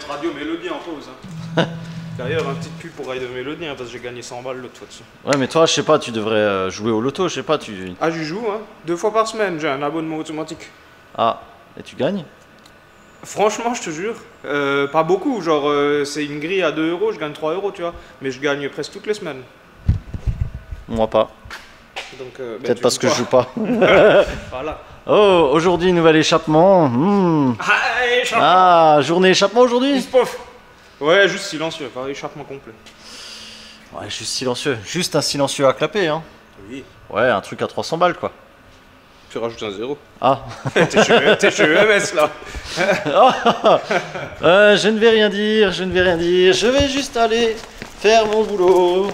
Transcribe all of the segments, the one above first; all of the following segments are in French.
mettre Radio Mélodie en pause. Hein. D'ailleurs, un petit pub pour Radio Mélodie, hein, parce que j'ai gagné 100 balles l'autre fois dessus. Ouais, mais toi, je sais pas, tu devrais jouer au loto, je sais pas, tu... Ah, j'y joue, hein. 2 fois par semaine, j'ai un abonnement automatique. Ah, et tu gagnes? Franchement, je te jure, pas beaucoup. Genre, c'est une grille à 2 €, je gagne 3 €, tu vois. Mais je gagne presque toutes les semaines. Moi pas. Peut-être parce que je joue pas. Voilà. Oh, aujourd'hui, nouvel échappement. Ah, journée échappement aujourd'hui? Ouais, juste silencieux, pas échappement complet. Ouais, juste silencieux. Juste un silencieux à clapper, hein. Oui. Ouais, un truc à 300 balles, quoi. Tu rajoutes un 0. Ah. T'es chez EMS, là. Je ne vais rien dire, je ne vais rien dire. Je vais juste aller faire mon boulot.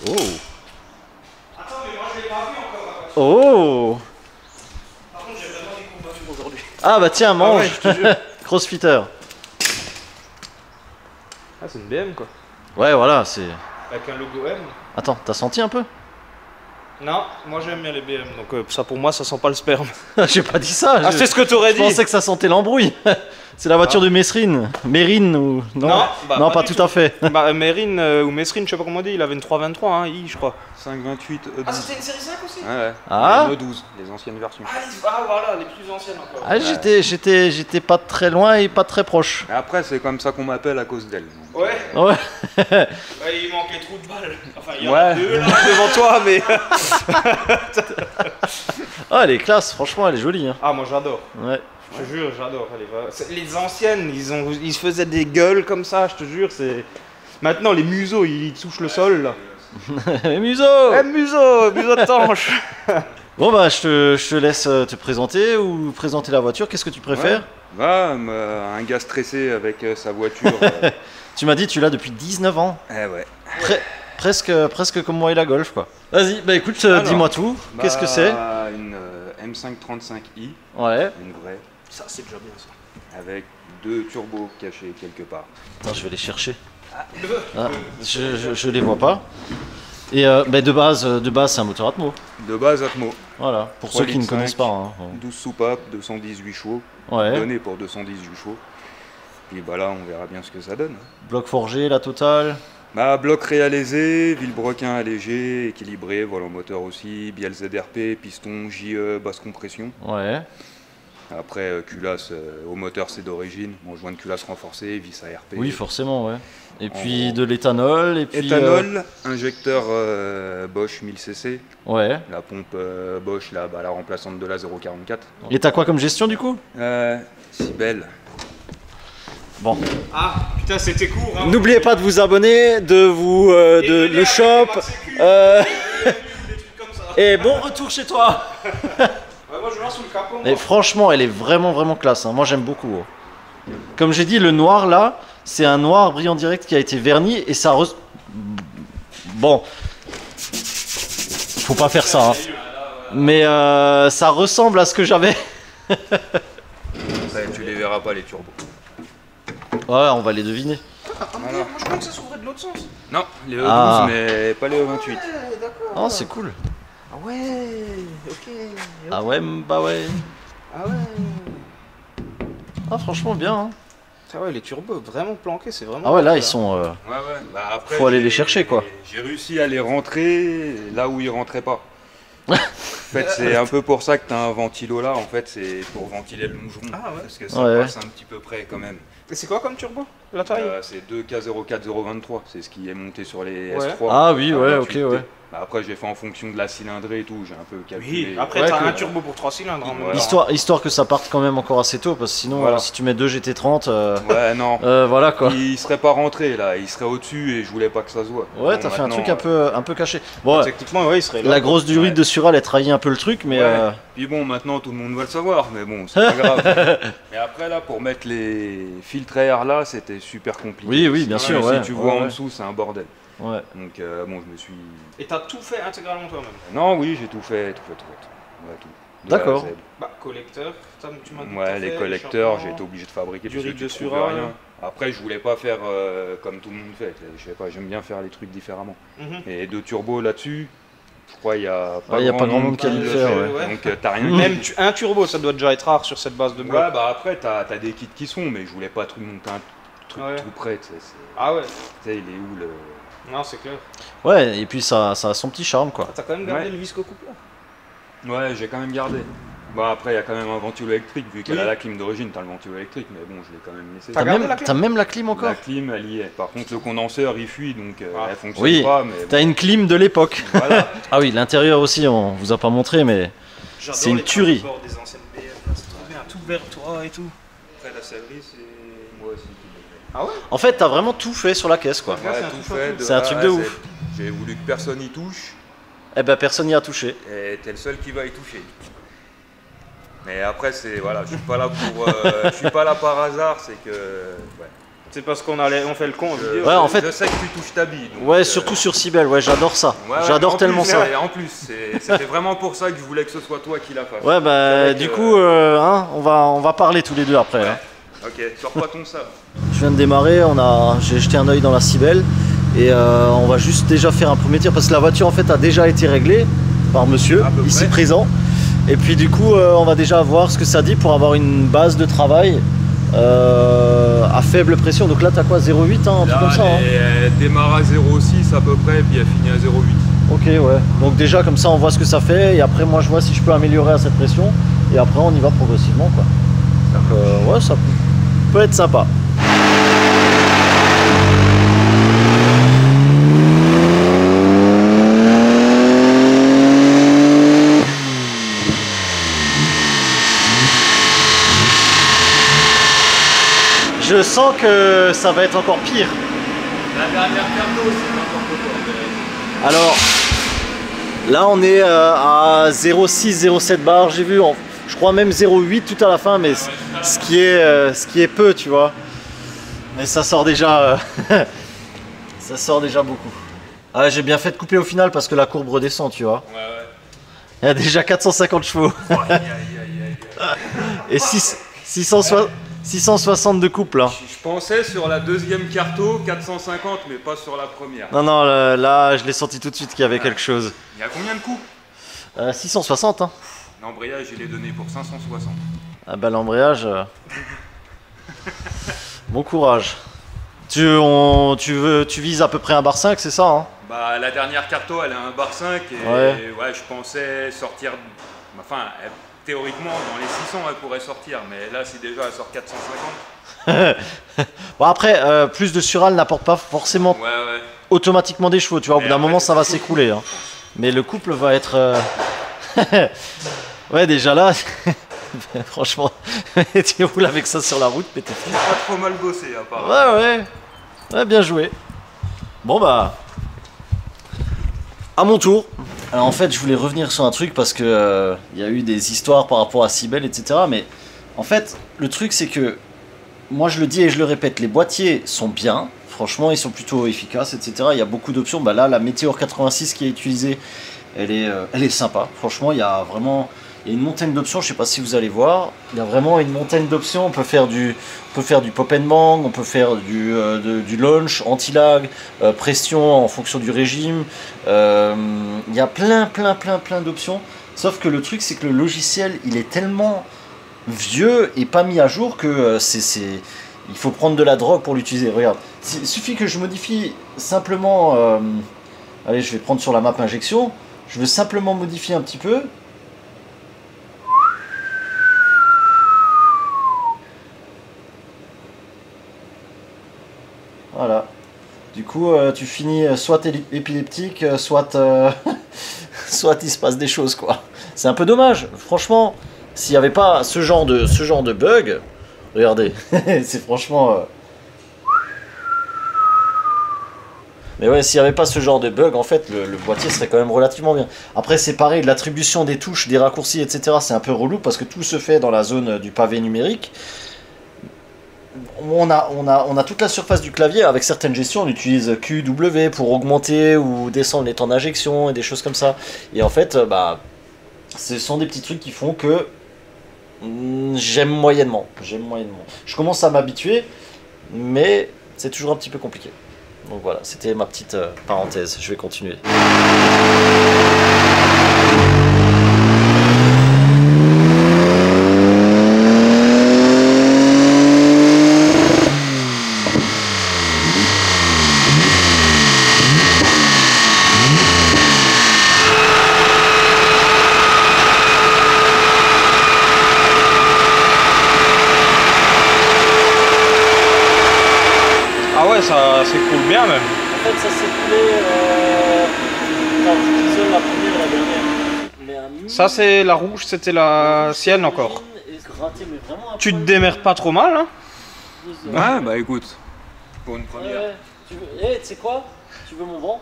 Oh. Attends, mais moi, je l'ai pas vu encore. Oh. Par contre, j'ai vraiment des courbatures aujourd'hui. Ah bah tiens, mange. Ah ouais, je te jure. Crossfitter. Ah, c'est une BM, quoi. Ouais, voilà, c'est... Avec un logo M. Attends, t'as senti un peu? Non, moi j'aime bien les BM, donc ça pour moi ça sent pas le sperme. J'ai pas dit ça. Ah, c'est ce que t'aurais Je dit. pensais que ça sentait l'embrouille. C'est la voiture de Mesrine. Mérine ou... Non, non, pas tout à fait. Bah, Mérine ou Mesrine, je sais pas comment on dit, il avait une 323, hein, I, je crois. 528 E12. Ah, c'était une série 5 aussi? Ouais, Ah. les E12, les anciennes versions. Ah, voilà, les plus anciennes encore. Ah, j'étais pas très loin et pas très proche. Et après, c'est comme ça qu'on m'appelle à cause d'elle. Ouais. Ouais. Ouais, il manque les trous de balle. Enfin, il y en a 2 là devant toi, mais. Ah, elle est classe, franchement, elle est jolie. Hein. Ah, moi j'adore. Ouais. Je te jure, j'adore. Les anciennes, ils se faisaient des gueules comme ça, je te jure. C'est maintenant les museaux, ils touchent le sol là. Museau. Museau de tanche. Bon bah je te laisse te présenter ou présenter la voiture, qu'est-ce que tu préfères? Ouais. Un gars stressé avec sa voiture. Tu m'as dit tu l'as depuis 19 ans. Eh ouais. Presque comme moi et la Golf quoi. Vas-y, bah écoute, dis-moi tout, qu'est-ce que c'est? Une M535i. Ouais. Une vraie. Ça, c'est déjà bien ça. Avec 2 turbos cachés quelque part. Attends, je vais les chercher. Ah, je les vois pas. Et bah de base c'est un moteur Atmo. De base Atmo. Voilà, pour ceux qui ne connaissent pas. Hein. 12 soupapes, 218 chevaux. Ouais. Donné pour 218 chevaux. Puis bah là, on verra bien ce que ça donne. Bloc forgé, la totale. Bah, bloc réalisé, vilebrequin allégé, équilibré, volant moteur aussi, bielle ZRP, piston, JE, basse compression. Ouais. Après, culasse au moteur, c'est d'origine. Bon, joint de culasse renforcé, vis ARP. Oui, forcément, ouais. Et puis de l'éthanol, et puis... Éthanol, injecteur Bosch 1000cc. Ouais. La pompe Bosch, là, bah, la remplaçante de la 0,44. Et t'as quoi comme gestion du coup? Si belle. Bon. Ah, putain, c'était court. Hein. N'oubliez pas de vous abonner, de le shop. Et bon retour chez toi. Ouais, moi je vais voir sous le capot. Et franchement, elle est vraiment classe. Hein. Moi, j'aime beaucoup. Comme j'ai dit, le noir là, c'est un noir brillant direct qui a été verni et ça. Bon, faut pas faire ça. Hein. Mais ça ressemble à ce que j'avais. Ça, tu les verras pas les turbos. Ouais, on va les deviner. Voilà. Moi je crois que ça s'ouvrait de l'autre sens. Non, les E12, mais pas les E28. Oh, c'est cool. Ah ouais, ok. Ah ouais, bah ouais. Ah ouais. Ah, franchement, bien. Hein. Ah ouais, les turbos vraiment planqués, c'est vraiment. Ah ouais, là, cool, ils sont. Ouais. Bah, après, Faut aller les chercher, quoi. J'ai réussi à les rentrer là où ils rentraient pas. En fait, c'est un peu pour ça que tu as un ventilo là. En fait, c'est pour ventiler le longeron. Ah ouais. Parce que ça passe un petit peu près quand même. Et c'est quoi comme turbo? La taille? C'est 2K04023. C'est ce qui est monté sur les Ouais. S3. Ah oui, ouais, ok, ouais. Bah, après, j'ai fait en fonction de la cylindrée et tout. J'ai un peu calculé. Oui, après Ouais, t'as que- un turbo pour 3 cylindres. Hein, Voilà. Histoire que ça parte quand même encore assez tôt, parce que sinon, Voilà. si tu mets 2 GT30, Ouais, non. voilà quoi. Il serait pas rentré là. Il serait au-dessus et je voulais pas que ça se voit. Ouais, Bon, t'as fait un maintenant, truc un peu caché. Bon, Techniquement, ouais, il serait là. la grosse durite de Sural, elle trahit un peu le truc, mais Ouais. Puis bon, maintenant tout le monde va le savoir, mais bon, c'est pas grave. Mais après là, pour mettre les filtres à air là, c'était super compliqué. Oui, bien sûr, Si ouais. tu vois Ouais, en ouais. dessous, c'est un bordel. ouais. Donc bon, je me suis. Et t'as tout fait intégralement toi-même? Non, oui, j'ai tout fait. Ouais, tout. De A à D'accord. Z. Bah, collecteur, tu m'as dit que Ouais, t'as les fait, collecteurs, j'ai échappement. été obligé de fabriquer du parce que rig tu de trouvais Sural. rien. Après, je voulais pas faire comme tout le monde fait. Je sais pas, j'aime bien faire les trucs différemment. Mhm. Et 2 turbos là-dessus, Je crois qu'il y a Ouais, y a pas grand monde qui a dû le faire, ouais. Donc t'as rien. Même un turbo, ça doit déjà être rare sur cette base de bloc. Ouais, bah après t'as des kits qui sont, mais je voulais pas tout monter un truc Ouais. tout près. Tu sais, Ah ouais. tu sais, il est où le. Non, c'est clair. Ouais, et puis ça a son petit charme, quoi. T'as quand même gardé Ouais. le visco couple là. Ouais, j'ai quand même gardé. Bah après, il y a quand même un ventilo électrique, vu qu'elle Oui. a la clim d'origine, t'as le ventilo électrique, mais bon, je l'ai quand même laissé. T'as gardé la clim? T'as même la clim encore? La clim, elle y est. Par contre, le condenseur, il fuit, donc Ah. elle fonctionne Oui, pas. Mais t'as une clim de l'époque. voilà. Ah oui, l'intérieur aussi, on vous a pas montré, mais J'adore C'est une les tuerie. transports des anciennes BM, là, c'est trop bien, tout vert toi et tout. Après, la sellerie, c'est moi aussi qui l'ai fait. Ah ouais. en fait, t'as vraiment tout fait sur la caisse, quoi. Ouais, c'est un tout touche à fait. tout. de C'est un A truc à de Z. ouf. J'ai voulu que personne y touche, Eh ben, personne n'y a touché. et t'es le seul qui va y toucher. Mais après, c'est voilà, je suis pas là pour, je suis pas là par hasard, c'est que. Ouais. C'est parce qu'on fait le con en vidéo. Ouais, en fait- Je sais que tu touches ta bille. donc, Ouais, surtout sur Cybèle, ouais, j'adore ça. ouais, ouais, J'adore en tellement plus, ça. Et en plus, c'était vraiment pour ça que je voulais que ce soit toi qui la fasse. Ouais, bah, C'est vrai du que- coup, hein, on va parler tous les deux après. Hein. Ok, sors pas ton sable. Je viens de démarrer, j'ai jeté un œil dans la Cybèle et on va juste déjà faire un premier tir parce que la voiture en fait a déjà été réglée par monsieur À peu ici près. présent. Et puis du coup, on va déjà voir ce que ça dit pour avoir une base de travail à faible pression. Donc là, t'as quoi, 0,8, hein, un truc comme ça, hein. Elle démarre à 0,6 à peu près, puis elle finit à 0,8. Ok, ouais. Donc déjà comme ça, on voit ce que ça fait et après, moi, je vois si je peux améliorer à cette pression et après, on y va progressivement, quoi. Donc ouais, ça peut être sympa. Je sens que ça va être encore pire. La dernière carto, c'est n'importe quoi. Alors, là on est à 0,6, 0,7 bar, j'ai vu, je crois même 0,8 tout à la fin, mais ce qui est peu, tu vois. Mais ça sort déjà, ça sort déjà beaucoup. Ah, j'ai bien fait de couper au final parce que la courbe redescend, tu vois. Ouais, ouais. Il y a déjà 450 chevaux Aïe, aïe, aïe, aïe. et 660 de couple là. Je pensais sur la deuxième carto 450, mais pas sur la première. Non, non, là je l'ai senti tout de suite qu'il y avait quelque chose. Il y a combien de coups 660, hein. L'embrayage, il est donné pour 560. Ah bah l'embrayage. Bon courage. Tu vises à peu près un bar 5, c'est ça, hein? Bah, la dernière carto, elle a un bar 5 et Ouais. ouais, je pensais sortir. Enfin, théoriquement, dans les 600, elle pourrait sortir, mais là, si déjà elle sort 450. Bon après, plus de sural n'apporte pas forcément Ouais, ouais. automatiquement des chevaux, tu vois, au Mais bout d'un après, moment c'est ça va chaud. s'écrouler. Hein. Mais le couple va être... Ouais déjà là, franchement, tu roules avec ça sur la route, mais t'es fou. Pas trop mal bossé, apparemment. Ouais, bien joué. Bon bah, à mon tour. Alors en fait, je voulais revenir sur un truc parce que y a eu des histoires par rapport à Cybèle, etc. Mais en fait, le truc c'est que, moi je le dis et je le répète, les boîtiers sont bien. Franchement, ils sont plutôt efficaces, etc. Il y a beaucoup d'options. Bah là, la Météor 86 qui est utilisée, elle est sympa. Franchement, il y a une montagne d'options. Je sais pas si vous allez voir. Il y a vraiment une montagne d'options. On peut faire du pop and bang, on peut faire du launch, anti-lag, pression en fonction du régime. Il y a plein d'options. Sauf que le truc, c'est que le logiciel, il est tellement vieux et pas mis à jour que il faut prendre de la drogue pour l'utiliser. Regarde, il suffit que je modifie simplement. Allez, je vais prendre sur la map injection. Je veux simplement modifier un petit peu. Voilà. Du coup, tu finis soit épileptique, soit soit il se passe des choses, quoi. C'est un peu dommage. Franchement, s'il n'y avait pas ce genre de bug, regardez, c'est franchement. Mais ouais, s'il n'y avait pas ce genre de bug, en fait, le boîtier serait quand même relativement bien. Après, c'est pareil, l'attribution des touches, des raccourcis, etc., c'est un peu relou parce que tout se fait dans la zone du pavé numérique. On a toute la surface du clavier. Avec certaines gestions, on utilise QW pour augmenter ou descendre les temps d'injection et des choses comme ça. Et en fait, bah, ce sont des petits trucs qui font que j'aime moyennement. Je commence à m'habituer, mais c'est toujours un petit peu compliqué. Donc voilà, c'était ma petite parenthèse. Je vais continuer. bien même. En fait, ça s'est coulé. Attends, je t'isole la première et la dernière. Mais un mini- Ça c'est la rouge, c'était la sienne encore. et gratté, mais vraiment un Tu te poil démerdes pas trop mal, hein? plus, Ouais, bah écoute, pour une première. Ouais. Tu sais quoi? Tu veux mon vent?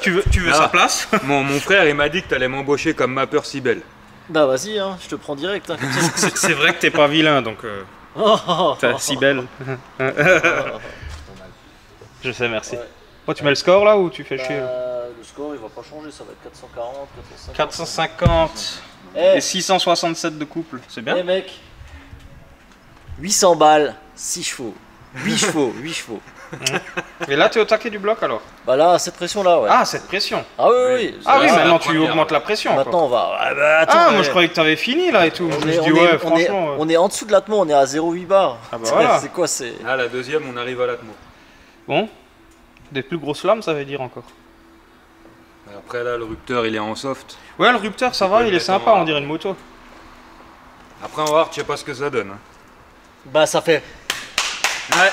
Tu veux Ah. sa place? Mon frère, il m'a dit que t'allais m'embaucher comme mappeur si belle. Bah vas-y, hein, je te prends direct. Hein, comme ça. C'est vrai que t'es pas vilain, donc t'es si belle. Je sais, merci. Ouais. Oh, tu mets le score là ou tu fais chier? Le score il va pas changer, ça va être 440, 450 Eh, et 667 de couple, c'est bien. mec, 800 balles, 6 chevaux. 8 chevaux, 8 chevaux. Et là, t'es au taquet du bloc alors? Bah là, cette pression là, ouais. Ah, cette pression. Ah oui. Ah oui, c'est maintenant la tu première, augmentes la pression. Maintenant quoi. on va. Ah, bah, attends, Ah, moi ouais. je croyais que t'avais fini là et tout. Je me suis dit, ouais, franchement. on est en dessous de l'atmo, on est à 0,8 bar. Ah bah voilà. C'est quoi, c'est. Ah, la deuxième, on arrive à l'atmo. Bon, des plus grosses lames, ça veut dire encore. Après, là, le rupteur, il est en soft. Ouais, le rupteur, ça Tu va, peux le il est mettre sympa, en- on dirait une moto. Après, on va voir, tu sais pas ce que ça donne. Hein. Bah ça fait. Ouais.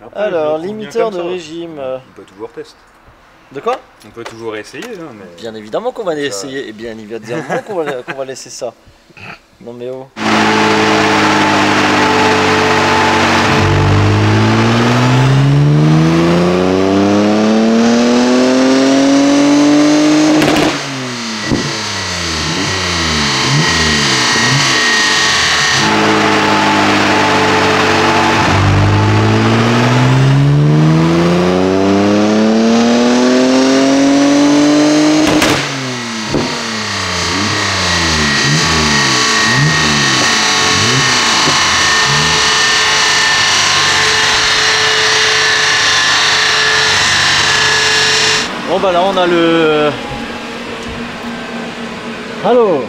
Après, Alors, je le trouve bien limiteur comme de ça. régime. On peut toujours tester. De quoi? On peut toujours essayer, hein, mais. Bien évidemment qu'on va essayer, et bien évidemment qu'on va laisser ça. Non mais oh. Bon bah là on a le... Allô.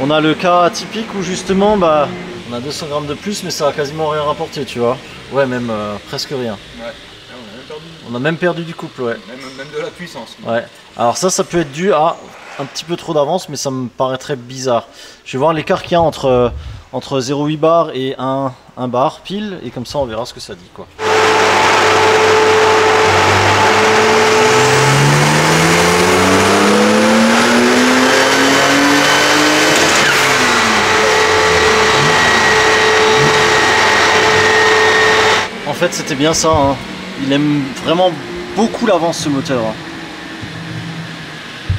On a le cas atypique où justement bah on a 200 grammes de plus mais ça a quasiment rien rapporté, tu vois. Ouais, même presque rien. Ouais. On a même perdu du couple, ouais. Même de la puissance. Ouais. Alors ça peut être dû à un petit peu trop d'avance, mais ça me paraîtrait bizarre. Je vais voir l'écart qu'il y a entre 0,8 bar et 1 bar pile, et comme ça on verra ce que ça dit, quoi. En fait c'était bien ça, hein. Il aime vraiment beaucoup l'avance ce moteur, hein.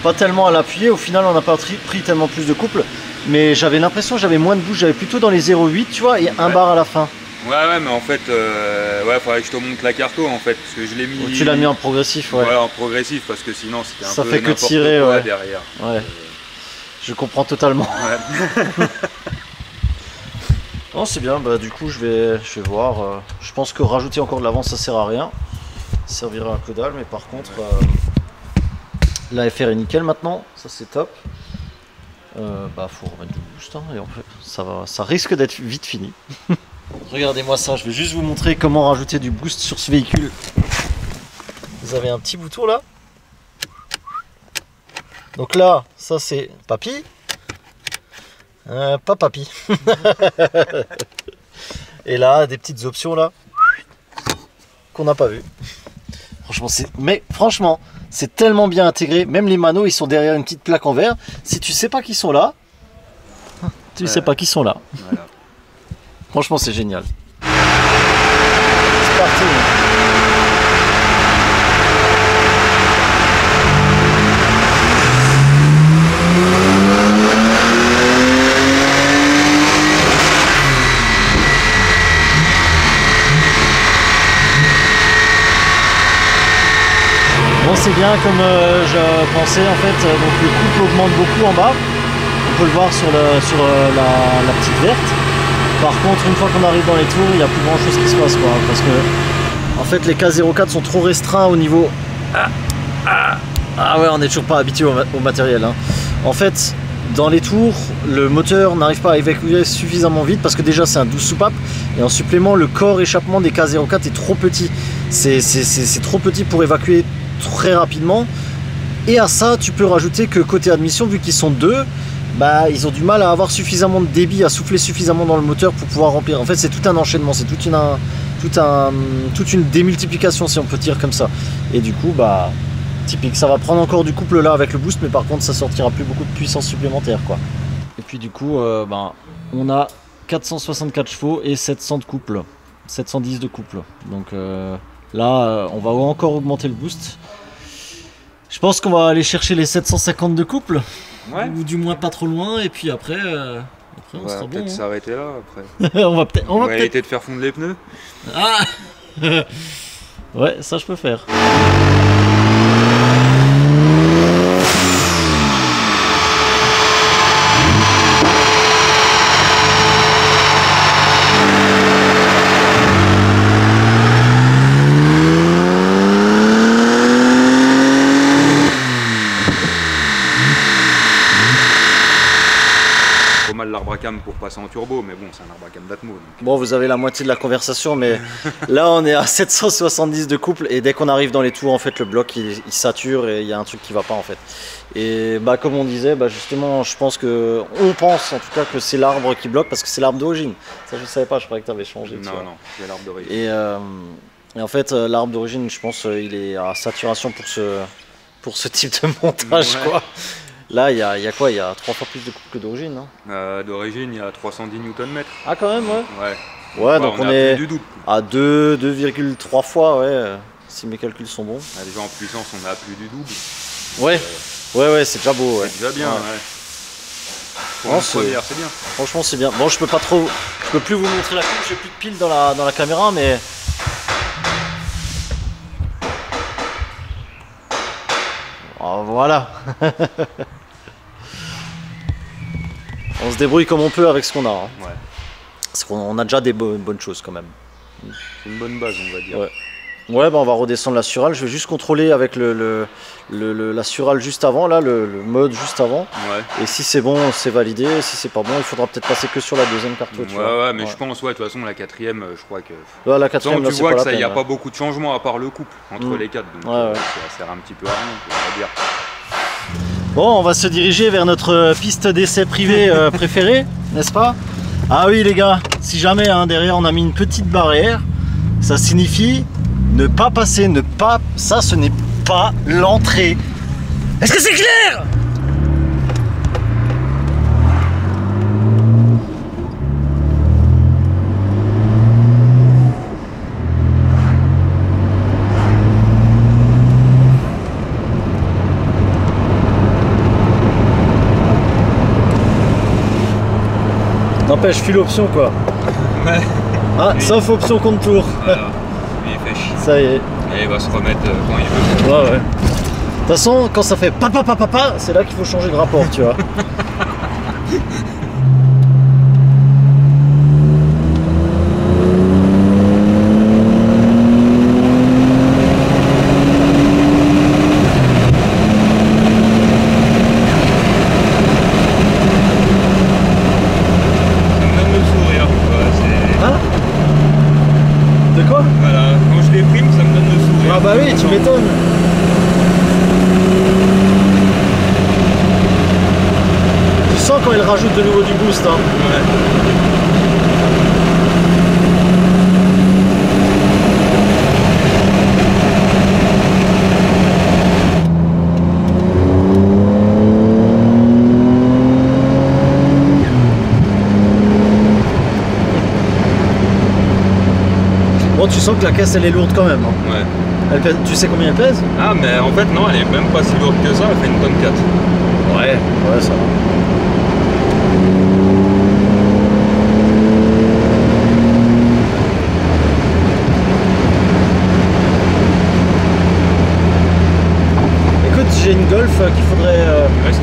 Pas tellement à l'appuyer, au final on n'a pas pris tellement plus de couple, mais j'avais l'impression que j'avais moins de bouche, j'avais plutôt dans les 0,8 tu vois, et 1 Ouais. bar à la fin. Ouais, mais en fait, ouais, faudrait que je te montre la carto en fait, parce que je l'ai mis. Tu l'as mis en progressif, ouais. Voilà, en progressif, parce que sinon c'était un Ça peu fait que n'importe tirer, quoi ouais. derrière. Ouais. Je comprends totalement. Ouais. Non, c'est bien, bah du coup je vais voir. Je pense que rajouter encore de l'avance ça sert à rien. Ça servira à que dalle, mais par contre la FR est nickel maintenant, ça c'est top. Bah faut remettre du boost, hein, et en fait ça risque d'être vite fini. Regardez-moi ça, je vais juste vous montrer comment rajouter du boost sur ce véhicule. Vous avez un petit bouton là. Donc là, ça c'est papy. Pas papy. Et là, des petites options là qu'on n'a pas vu. Franchement, c'est tellement bien intégré. Même les manos, ils sont derrière une petite plaque en verre. Si tu sais pas qu'ils sont là, tu sais pas qu'ils sont là. Voilà. Franchement, c'est génial. C'est parti. Bon, c'est bien comme je pensais en fait. Donc le couple augmente beaucoup en bas. On peut le voir sur la petite verte. Par contre, une fois qu'on arrive dans les tours, il n'y a plus grand chose qui se passe, quoi, parce que en fait les K04 sont trop restreints au niveau. Ah ouais, on n'est toujours pas habitué au matériel, hein. En fait, dans les tours, le moteur n'arrive pas à évacuer suffisamment vite parce que déjà c'est un 12 soupape et en supplément le corps échappement des K04 est trop petit. C'est trop petit pour évacuer très rapidement. Et à ça, tu peux rajouter que côté admission, vu qu'ils sont deux, bah, ils ont du mal à avoir suffisamment de débit, à souffler suffisamment dans le moteur pour pouvoir remplir. En fait, c'est tout un enchaînement, c'est toute toute une démultiplication si on peut dire comme ça. Et du coup bah typique, ça va prendre encore du couple là avec le boost, mais par contre ça sortira plus beaucoup de puissance supplémentaire quoi. Et puis du coup on a 464 chevaux et 700 de couple, 710 de couple. Donc là on va encore augmenter le boost. Je pense qu'on va aller chercher les 750 de couple, ou du moins pas trop loin, et puis après on sera bon. Peut-être s'arrêter là après. on va peut-être éviter de faire fondre les pneus. Ah ouais, ça je peux faire. L'arbre à cam pour passer en turbo, mais bon, c'est un arbre à cam d'Atmo. Donc. Bon, vous avez la moitié de la conversation, mais là on est à 770 de couple et dès qu'on arrive dans les tours, en fait, le bloc il sature et il y a un truc qui va pas en fait. Et bah comme on disait, bah justement, je pense que on pense en tout cas que c'est l'arbre qui bloque parce que c'est l'arbre d'origine. Ça je savais pas, je croyais que tu avais changé. Non, c'est l'arbre d'origine. Et en fait, l'arbre d'origine, je pense, il est à saturation pour ce type de montage, quoi. Là, il y a quoi? Il y a 3 fois plus de couple que d'origine, non? D'origine, il y a 310 Nm. Ah, quand même, ouais. Ouais, donc on est du double. À 2,3 fois, ouais, si mes calculs sont bons. Déjà en puissance, on est à plus du double. Ouais, ouais, c'est déjà beau. C'est déjà bien, ouais. Pour une première, c'est bien. Franchement, c'est bien. Bon, je peux plus vous montrer la coupe, j'ai plus de piles dans la caméra, mais. Oh, voilà. On se débrouille comme on peut avec ce qu'on a. Hein. Ouais. Parce qu'on a déjà des bonnes choses quand même. C'est une bonne base, on va dire. Ouais, bah on va redescendre la Sural. Je vais juste contrôler avec la Sural juste avant, là, le mode juste avant. Ouais. Et si c'est bon, c'est validé. Et si c'est pas bon, il faudra peut-être passer que sur la deuxième cartouche. Ouais, mais je pense, de toute façon, la quatrième, je crois que. Là, la quatrième, tu vois qu'il n'y a pas beaucoup de changements à part le couple entre les quatre. Donc ça sert un petit peu à rien, on va dire. Bon, on va se diriger vers notre piste d'essai privée préférée, n'est-ce pas? Ah oui les gars, si jamais derrière on a mis une petite barrière, ça signifie ne pas passer, ça ce n'est pas l'entrée. Est-ce que c'est clair? N'empêche, file option quoi. Ouais. Ah, oui. Sauf option contour. Voilà. Lui il fait chier. Ça y est. Et il va se remettre quand il veut. Ouais. De toute façon, quand ça fait papa, c'est là qu'il faut changer de rapport, tu vois. Ah bah oui, tu m'étonnes. Tu sens quand il rajoute de nouveau du boost. Hein. Ouais. Bon, tu sens que la caisse elle est lourde quand même. Hein. Ouais. Elle pèse, tu sais combien elle pèse? Ah mais en fait non, elle est même pas si lourde que ça, elle fait une tonne 4. Ouais, ça va. Écoute, j'ai une Golf qu'il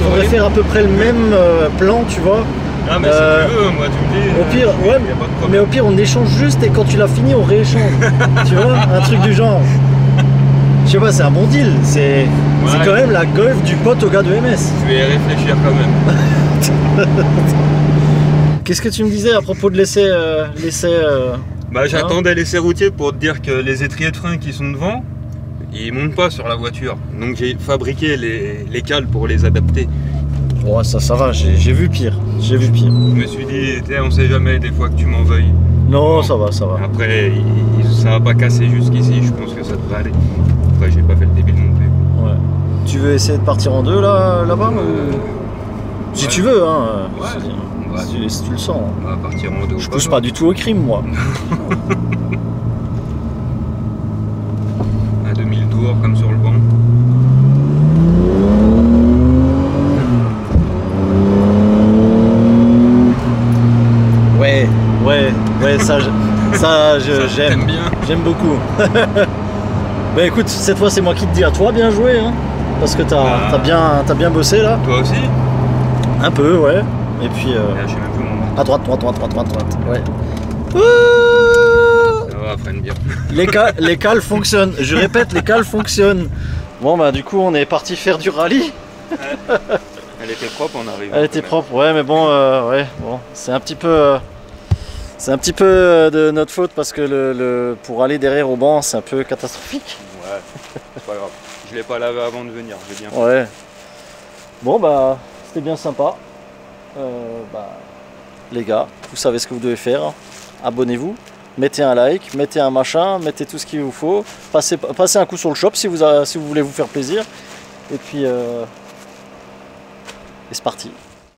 faudrait faire à peu près le même plan, tu vois. Ah mais si tu veux, moi tu me dis. Au pire, ouais, mais au pire on échange juste et quand tu l'as fini on rééchange. Tu vois, un truc du genre. Je sais pas, c'est un bon deal. C'est quand même la Golf du pote au gars de MS. Je vais y réfléchir quand même. Qu'est-ce que tu me disais à propos de l'essai Bah j'attendais l'essai routier pour te dire que les étriers de frein qui sont devant, ils montent pas sur la voiture. Donc j'ai fabriqué les cales pour les adapter. Ouais, ça va, j'ai vu pire. Je me suis dit, on sait jamais des fois que tu m'en veuilles. Non, ça va, ça va. Après, ça va pas casser jusqu'ici, je pense que ça devrait aller. Après, j'ai pas fait le débile non plus. Ouais. Tu veux essayer de partir en deux là-bas Si ouais. tu veux, hein. Ouais. Si tu le sens. On va partir en deux. Je pousse pas du tout au crime, moi. À 2000 tours, comme sur le banc. Ouais, ça j'aime. T'aimes bien. J'aime beaucoup. Bah écoute, cette fois c'est moi qui te dis à toi, bien joué, hein, parce que t'as bien bossé là. Toi aussi? Un peu, ouais. Et puis Je sais même plus mon nom. à droite, ouais. Ça va, freine bien. Les cales fonctionnent. Je répète, les cales fonctionnent. Bon bah du coup on est parti faire du rallye. Elle était propre en arrivant. Elle était propre, ouais, mais bon, c'est un petit peu. C'est un petit peu de notre faute parce que pour aller derrière au banc, c'est un peu catastrophique. Ouais, c'est pas grave. Je l'ai pas lavé avant de venir, j'ai bien fait. Ouais. Bon bah, c'était bien sympa. Les gars, vous savez ce que vous devez faire. Abonnez-vous, mettez un like, mettez un machin, mettez tout ce qu'il vous faut. Passez un coup sur le shop si vous voulez vous faire plaisir. Et puis, c'est parti.